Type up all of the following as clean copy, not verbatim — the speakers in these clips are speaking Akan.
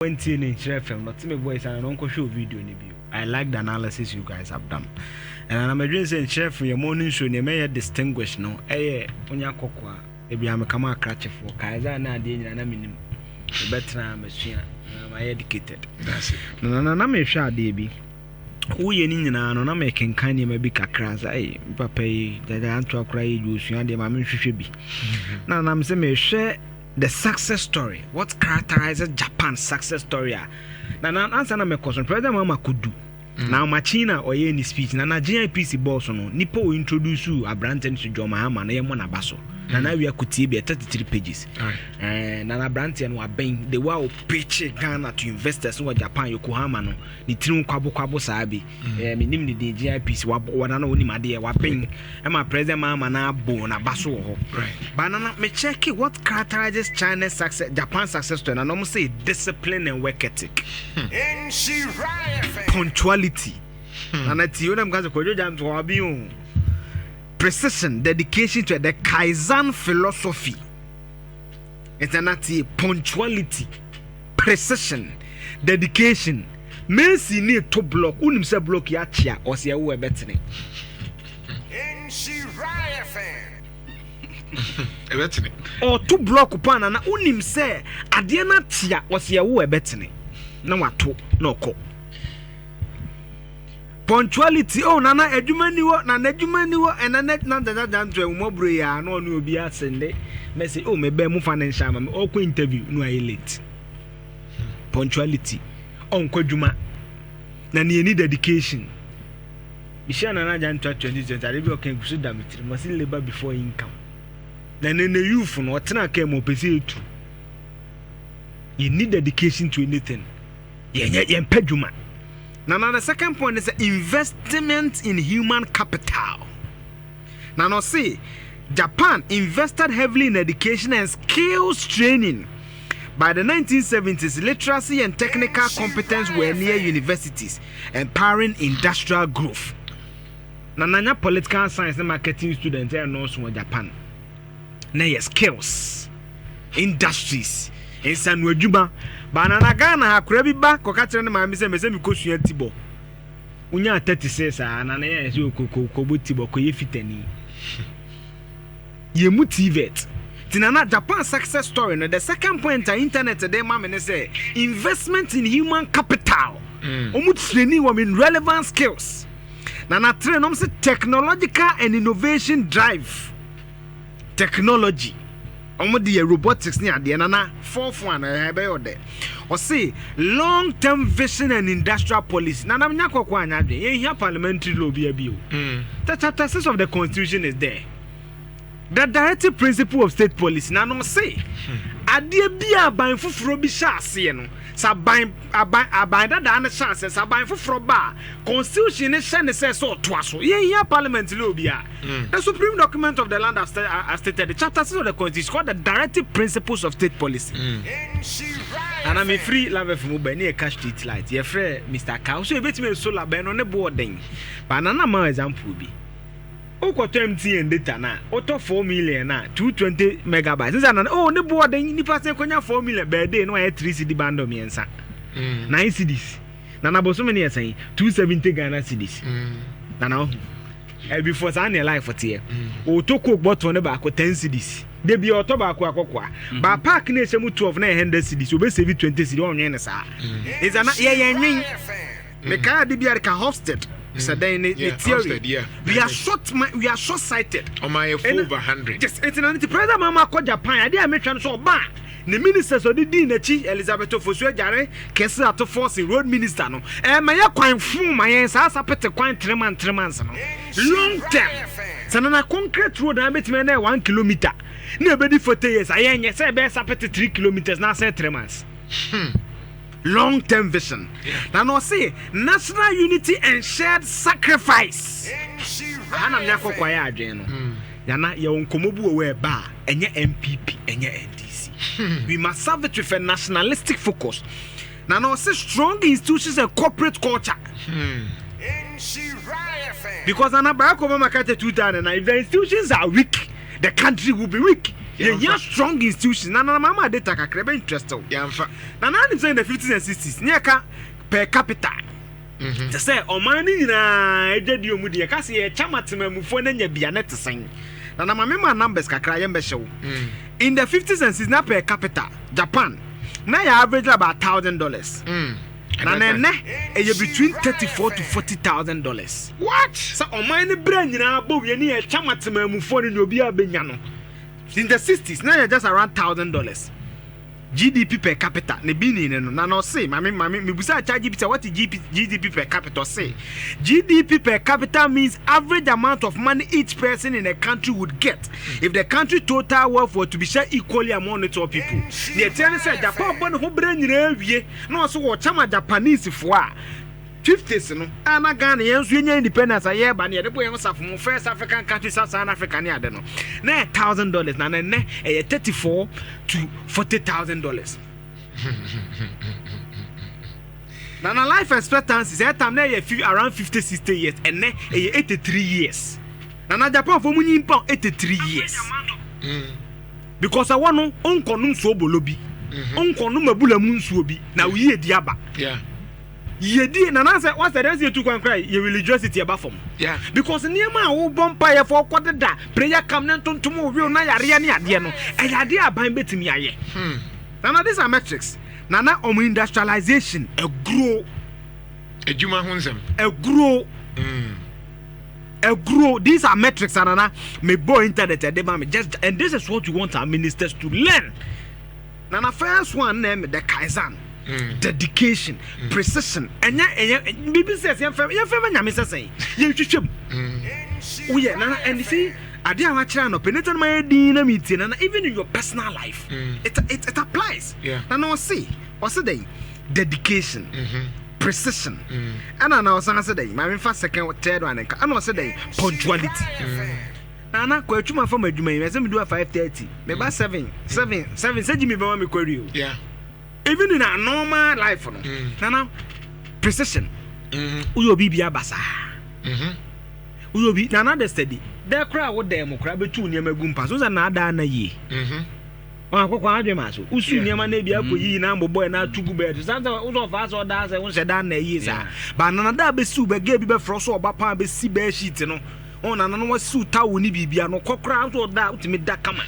went in FM, not me voice and I don't show video ni bio. I like the analysis you guys have done. And I'm a saying share for your morning show, you may distinguish no. Onya kokwa, ebi am come cratch for Kaiser na de na minim. Better am I educated. That's it. Na me sha de bi. Uye ni nyina no na me kenkan ne ma bi kakra za papa yi da anto akra yi usua de ma me hwehwe bi. Na me say me hwe the success story. What characterizes Japan's success story? Na answer na me question President Mahama could do. Now Machina or any speech na Nigerian PC boss no nipo will introduce you a brand to John Mahama na yemo na baso. Na na we akuti be 33 pages. Na brand and wa ben the wa pitch Ghana to investors in Japan Yokohama no ni tinu kwabo sabi. Me nim ni the GIPC wa na no ni made wa ben e ma President Mahama na bo na baso ho. Right. But na me check what characterizes China's success, Japan's success story. Na no say discipline and work ethic. Punctuality. And at you them guys to precision, dedication to the Kaizen philosophy. It's an punctuality, precision, dedication. Mercy need to block. Unim se block yachia or see a we better. Or to block upon and unim se adiana tia or see a we better. No what to no ko. Punctuality nana edumani wo na edumani wo enana na dan to umobro ya na onu obi asende me say me be mu financial ma me okwo interview no I late. Punctuality kwaduma na need dedication. Isha na jan 2020 I be okay gusu da mitri must labor before income. Na the youth no otena ka mo pese etu. You need dedication to anything. Yen peduma. Now the second point is investment in human capital. Now see, Japan invested heavily in education and skills training. By the 1970s, literacy and technical competence were near universities, empowering industrial growth. Now political science and marketing students are also in Japan. Now skills, industries, in San Wajuba. Banana Ghana hakura ba kokatire ne maame se mese mi kosua tibo unya 36 na na ye so kobo tibo ko ye fitani ye motivate tinana Japan success story no the second point internet dey maame ne say investment in human capital training women relevant skills na train no say technological and innovation drive technology the robotics ni ade na fourth one be ode o say long term vision and industrial policy na nam nya kokwa anya de ye parliamentary law bi abi o the chapter 6 of the constitution is there. The directive principle of state policy na no say ade bia ban foforo bi sha ase no sa ban da na sha ase sa ban foforo ba constitution ne sha ne say so to aso ye parliament law bia the supreme document of the land has stated the chapter 6 of the constitution called the directive principles of state policy and I'm a free love from Ubani a cash street light ye frɛ Mr. Cow so e betime solar ben on the board den but na ma example bi Okoto MTN data na auto 4 million na 220 megabytes. Nza na ne board ni pass konya 4 million per day no aye 3 CD bando miensa. 9 CDs. Na na boso me ne yesan 270 Ghana CDs. Na before sa na life for tie. Auto coke bottle ne ba ko 10 CDs. De bi auto ba ko akokwa. Ba park na ese mu 12 na 100 CDs. Obe save 20 CDs onwe ne sa. Nza na ye yenwin. Me ka de bi ka hosted. So then theory, yeah. we are short sighted. On my over 100. Yes, it's an President Mahama ko Japan. I dey make sure so ba. The ministers of the Dinachi Elizabeth Ofosu Jare kese ato force road minister no. Ma ya kwan fu ma yen sa sapete kwan 3 months no. Long term. Sana na concrete road na betime na 1 kilometer. Na be di 40 years. Ayen say be sapete 3 kilometers na say 3 months. Long term vision. Now no say national unity and shared sacrifice. Ana mnyako kwa ya adwen no. Yana ye onkomobu we ba enye MPP enye NDC. We must serve it with a nationalistic focus. Now no say strong institutions and corporate culture. Because Barack Obama can't 2009 if the institutions are weak, the country will be weak. Yeah, strong institutions. Nana mama data kakra interested. Yeah, Nana is in the 50s and 60s. Nyaka per capita. To say, o mani na ejedi omudi ka se chamatima mufo na nya bia net sen. Nana mama numbers kakra yembe show. In the 50s and 60s na per capita, Japan na ya average about $1,000. And then between $34,000 to $40,000. What? So on my brain na bo we ni e chamatima mufo ni obi abenya no. In the 60s now just around $1,000. GDP per capita ne bi ni no na no say mami me busa charge GDP what is GDP per capita say GDP per capita means average amount of money each person in a country would get if the country total wealth were to be shared equally among its all people. The tell say Japan born ho bra nyina wie na so wo chama Japanese fo a 50s no ana Ghana yenso yenya independence aye ba ne de boy safo mo first African country South Africa ne ade no na $1,000 na ne $34,000 to $40,000. Now life expectancy that time na around 50-60 years and na 83 years. Now Japan for munyi mpa 83 years. Because I want onkonum so bolobi. Onkonum mabula mu nsuo bi na wo di aba. Yeah. Yedi na na say what's the reason to cry your religiosity aba from. Yeah. Because niema wo bompa ye for kwodeda prayer come na tontom owi na yare ne ade no. Ayade aban betimi aye. Now these are metrics. Nana omu industrialization a grow. Ejuma hunsem. A grow. A grow. These are metrics nana me boy internet just and this is what you want our ministers to learn. Nana first one name the Kaizen. Dedication, precision, and baby says, "Your family, say, you should." Oh, yeah, and you see, I didn't watch no penetrate my dinner meeting, and even in your personal life, it applies. Yeah, and I see, what's the day? Dedication, precision, and I know some day, my first, second, third one, and I know say punctuality. Nana, kwa chuma from a juma, I do a 5:30, maybe 7. Say Jimmy Bawumia query. Yeah. Even in a normal life, Nana, precision. Uyo bibi abasa. Uyo bi Nana de steady. There cry what them cry between you magumpa. So na ada na ye. Kwa adwe maso. Usu niema na bia koyi na mboboy na tugu be. Sanza uzo fa so da say won se da na ye sa. Ba Nana da be su be ge bi be fro so oba pa be si be sheet no. On Nana no wasu tawo ni bibia no kokra so da utimi da kama.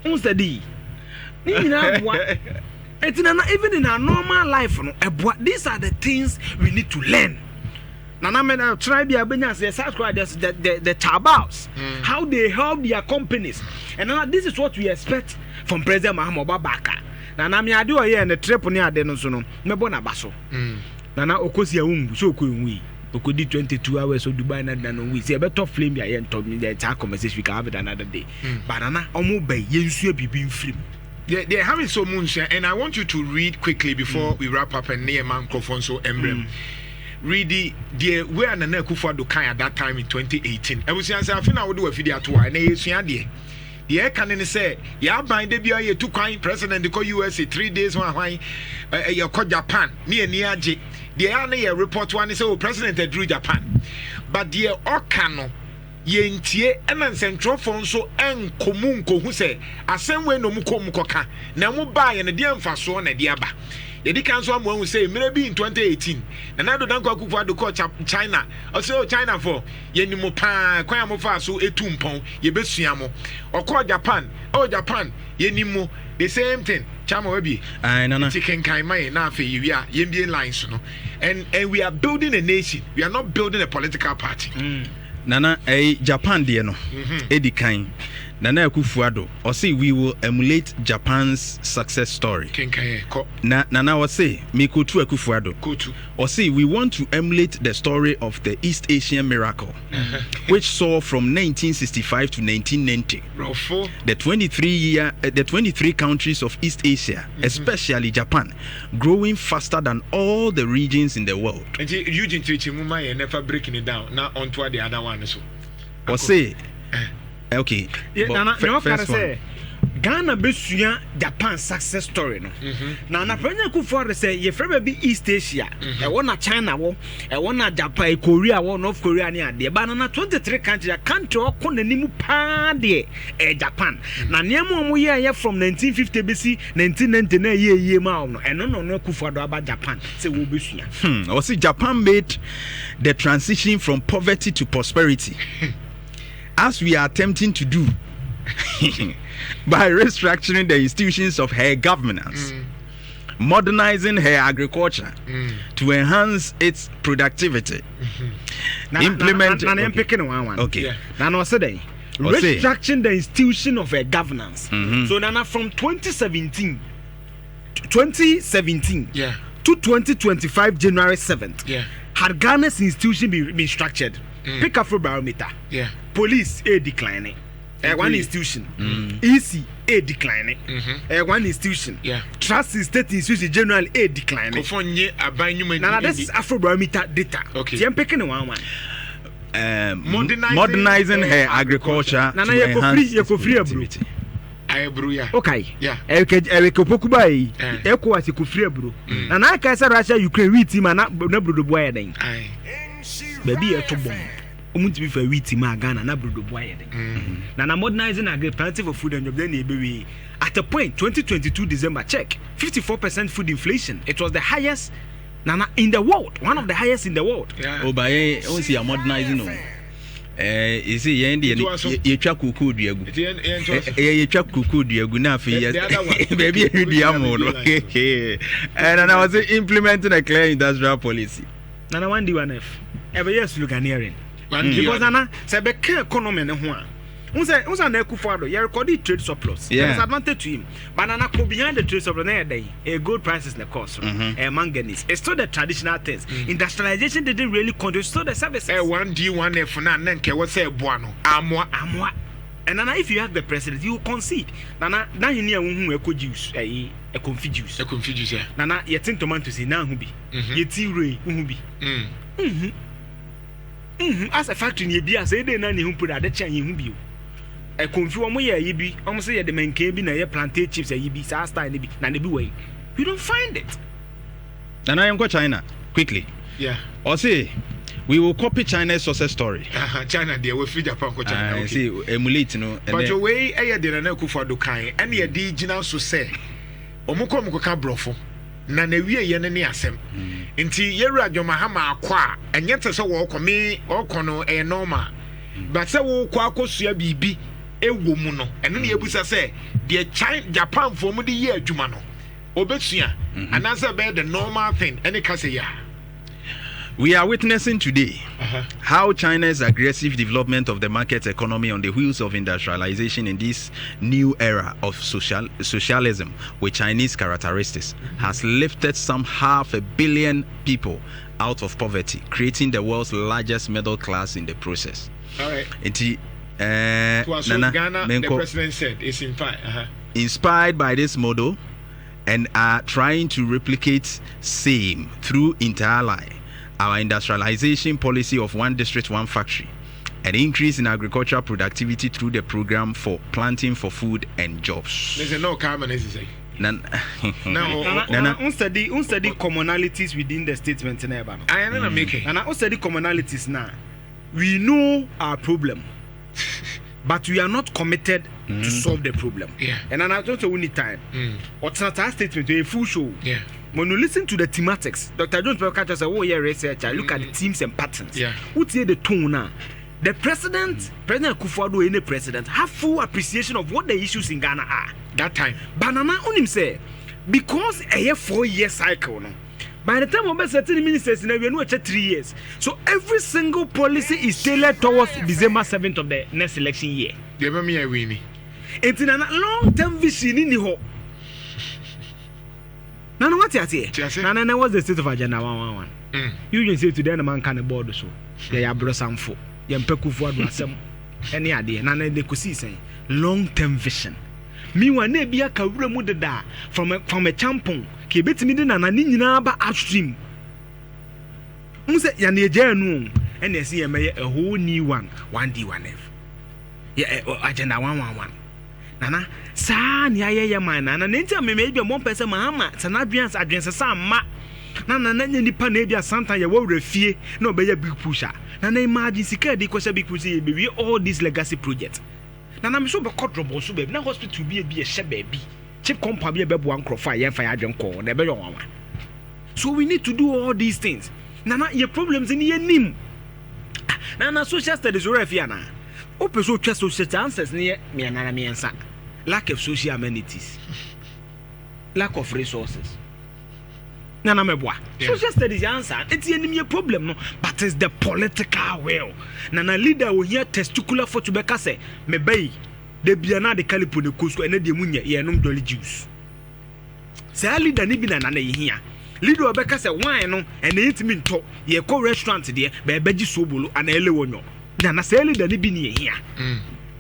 Un steady. Ni na bua. Even in our normal life, these are the things we need to learn. Nana men try be the Chabals, how they help their companies, and this is what we expect from President Mahama Babaka. Nana me ado here and the trip near Denosono, Mebona Basso. Nana Okosia so we. Okodi 22 hours of Dubai na dan we say better flame ya yen told me the entire conversation we can have it another day. But Nana omo be yensu bibi film. They're having so much, and I want you to read quickly before we wrap up and near microphone so emblem. Read the where and the Kufa do at that time in 2018. I was saying, I think I would do a video to and the air cannon say, yeah, by the BIA two kind president, the USA 3 days one you call Japan near Niaji. The air report one is president drew Japan, but the Okano. Yentie ena central phone so enkomunko hu se asemwe no mukomukoka na mu ba ye ne de mfaso na de aba ye di kan so amu say maybe in 2018 na nado danko akufo ado ko China o say China for ye ni mo pa kwan amofa so etumpon ye besua mo okọ Japan Japan ye ni mo the same thing chama wabi nana chicken kan mai na afa ye wi a ye mbie lines no and we are building a nation, we are not building a political party. Nana Japan dear no Eddie Kine Nana Akufuado or say we will emulate Japan's success story. Nana was say me Kutu Akufuado or say we want to emulate the story of the East Asian miracle which saw from 1965 to 1990 the 23 countries of East Asia especially Japan growing faster than all the regions in the world. And Eugene Trichimuma never breaking it down now onto the other one. Or say okay. First one. Ghana besua Japan success story no. Na na President Kufuor say ye freba bi East Asia. E wona China wo, e wona Japan, Korea wo, North Korea ni ade. Ba na 23 countries country okọ nanimu pa de Japan. Na niam omo ye from 1950 BC 1990 na ye ma no. Eno no Kufuor do aba Japan say wo besua. I see Japan made the transition from poverty to prosperity. As we are attempting to do by restructuring the institutions of her governance, modernizing her agriculture to enhance its productivity, implementing. Okay. Restructuring the institution of her governance. So now from 2017 to 2025 January 7th, had Ghana's institution been structured? Pick up for Bawumia. Police declining. One institution. EC declining. One institution. Trust in state institution general declining. Now this is Afro Bawumia data. Okay. I'm picking one. Modernizing her agriculture to enhance its productivity. Okay. Yeah. Pokubai. Eko as free bro. And I can say Russia Ukraine wheat team and not brodo boy then. Baby a to bomb. Omuntu be for wheat team Ghana na brodo boy then. Na modernizing agriculture for food and job then baby. At a point 2022 December check 54% food inflation. It was the highest in the world, one of the highest in the world. Oh, by only modernizing. You see, you track kuku diagu. You track kuku diagu na fi baby you and I was implementing a clear industrial policy. Nana 1D1F. Every year look nearing. Because Nana say be economy ne ho a. Unsa na Kufuor you record trade surplus. There's advantage to him. But Nana go behind the trade surplus na day. A gold prices na cost. Manganese. It's still the traditional things. Industrialization didn't really control still the services. 1D1F na nke we say boano. Amwa. And Nana if you have the president you concede. Nana na hini a hu eco juice. E confit juice. E confit juice. Nana yetin tomatoes na hu bi. Yeti rei hu bi. As a factory ni bi as e dey na ni hu put ade chan hu bi. A confu omo ye yibi almost say the menke bi na ye plantain chips e yibi sa style ni bi na ne bi way you don't find it. And I am go China quickly. Yeah. Or say we will copy China's success story. China there we feed Japan go China. Okay. See emulate no. But the way e dey na Kufuor do kan and ye dey original so say omo ko ka brofo na na wie ye ne asem. Nti Yewura John Mahama akwa enye te so wo komi okono e normal. But say wo kwa akosua bibi ewo mu no eno ne yebusa say the Japan for mu de ye adwuma no obesua anasa be the normal thing any ka say ya. We are witnessing today how China's aggressive development of the market economy on the wheels of industrialization in this new era of socialism with Chinese characteristics has lifted some 500 million people out of poverty, creating the world's largest middle class in the process. All right. Nana, Ghana, the president said, is inspired by this model and are trying to replicate same through inter-ally our industrialization policy of one district, one factory, an increase in agricultural productivity through the program for planting for food and jobs. There's no carbon, as you say. Unstudy commonalities within the statement in Ebano. I am not making. And I study commonalities now. We know our problem, but we are not committed to solve the problem. Yeah. And I don't know any time. What's not our statement? A full show. Yeah. When you listen to the thematics, Dr. Jones Pelkacha said, "Oh, yeah, researcher. Look at the themes and patterns. Yeah. What's here the tone now? The President Kufuor, any president, have full appreciation of what the issues in Ghana are. That time. Banana on him say, because a 4-year cycle, no? By the time we certain ministers, we know 3 years. So every single policy is tailored towards December 7th of the next election year. Give me a winnie. It's in a long-term vision in the whole. Now, what you say? Now, what's the state of agenda 111? Eugene said today, the man can board so. They are brosam for. Kufuor do some any idea. Nana they could see saying long-term vision. Me one ne be a kawura mu da from a champon. Ke betimi de nana ni nyina ba upstream. Unse ya na eje anu and see a whole new one 1D1F. Yeah, agenda 111. nana saa ne ayɛ man nana ne ntia me bi mo pese Mahama sana adwense sa ma nana nya nipa na bia santan ye wawura fie na obɛya big pusher nana imagine sika di kwese big pusher be all these legacy projects nana me so be kodrobo so be na hospital bi hye baabi chip compound bi bebo ankrofa ye fa ya adwenko na be yo wanwa. So we need to do all these things nana your problems in your nim nana social studies or afia na open so twa social chances near me nana me ensa lack of social amenities lack of resources nana meboa social studies answer it's your problem no but it's the political will nana leader will hear testicular for to be say me bay de bia na de calipo ne kosko ene de munye ye nom dolly juice say leader ni bi na nana ye hia leader obeka say wine no ene yitimi nto ye ko restaurant de be beji sobolo ana ele wonyo na say leader ni bi ni ye hia.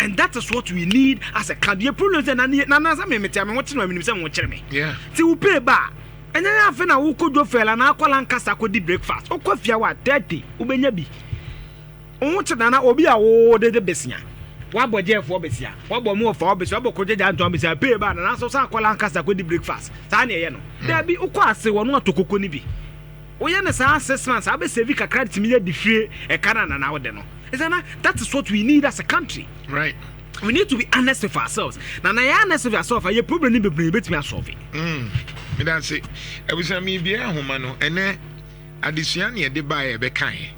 And that is what we need as a country. Problem na say me metia me wote no me say wo kire me. Yeah. Ti wo pay ba. Enya ya fe na wo kojo fela na akwala nkasa ko di breakfast. Okofia wa 30 ubenya bi. Wo te na obi a wo de besia. Wa boje fo besia. Wa bo mu fo besia, wa bo koje ja nton besia pay ba na so akwala nkasa ko di breakfast. Sa na ye no. Da bi ukọ ase wo no atokoko ni bi. Wo ye na sa 6 months abe save ka credit mi di free e kana na wo de no. That is what we need as a country. Right. We need to be honest with ourselves. Now, honest with ourselves, your problem need to be solved. That's it. I was a me be a woman, and then Adisiani, a debaye, bekai.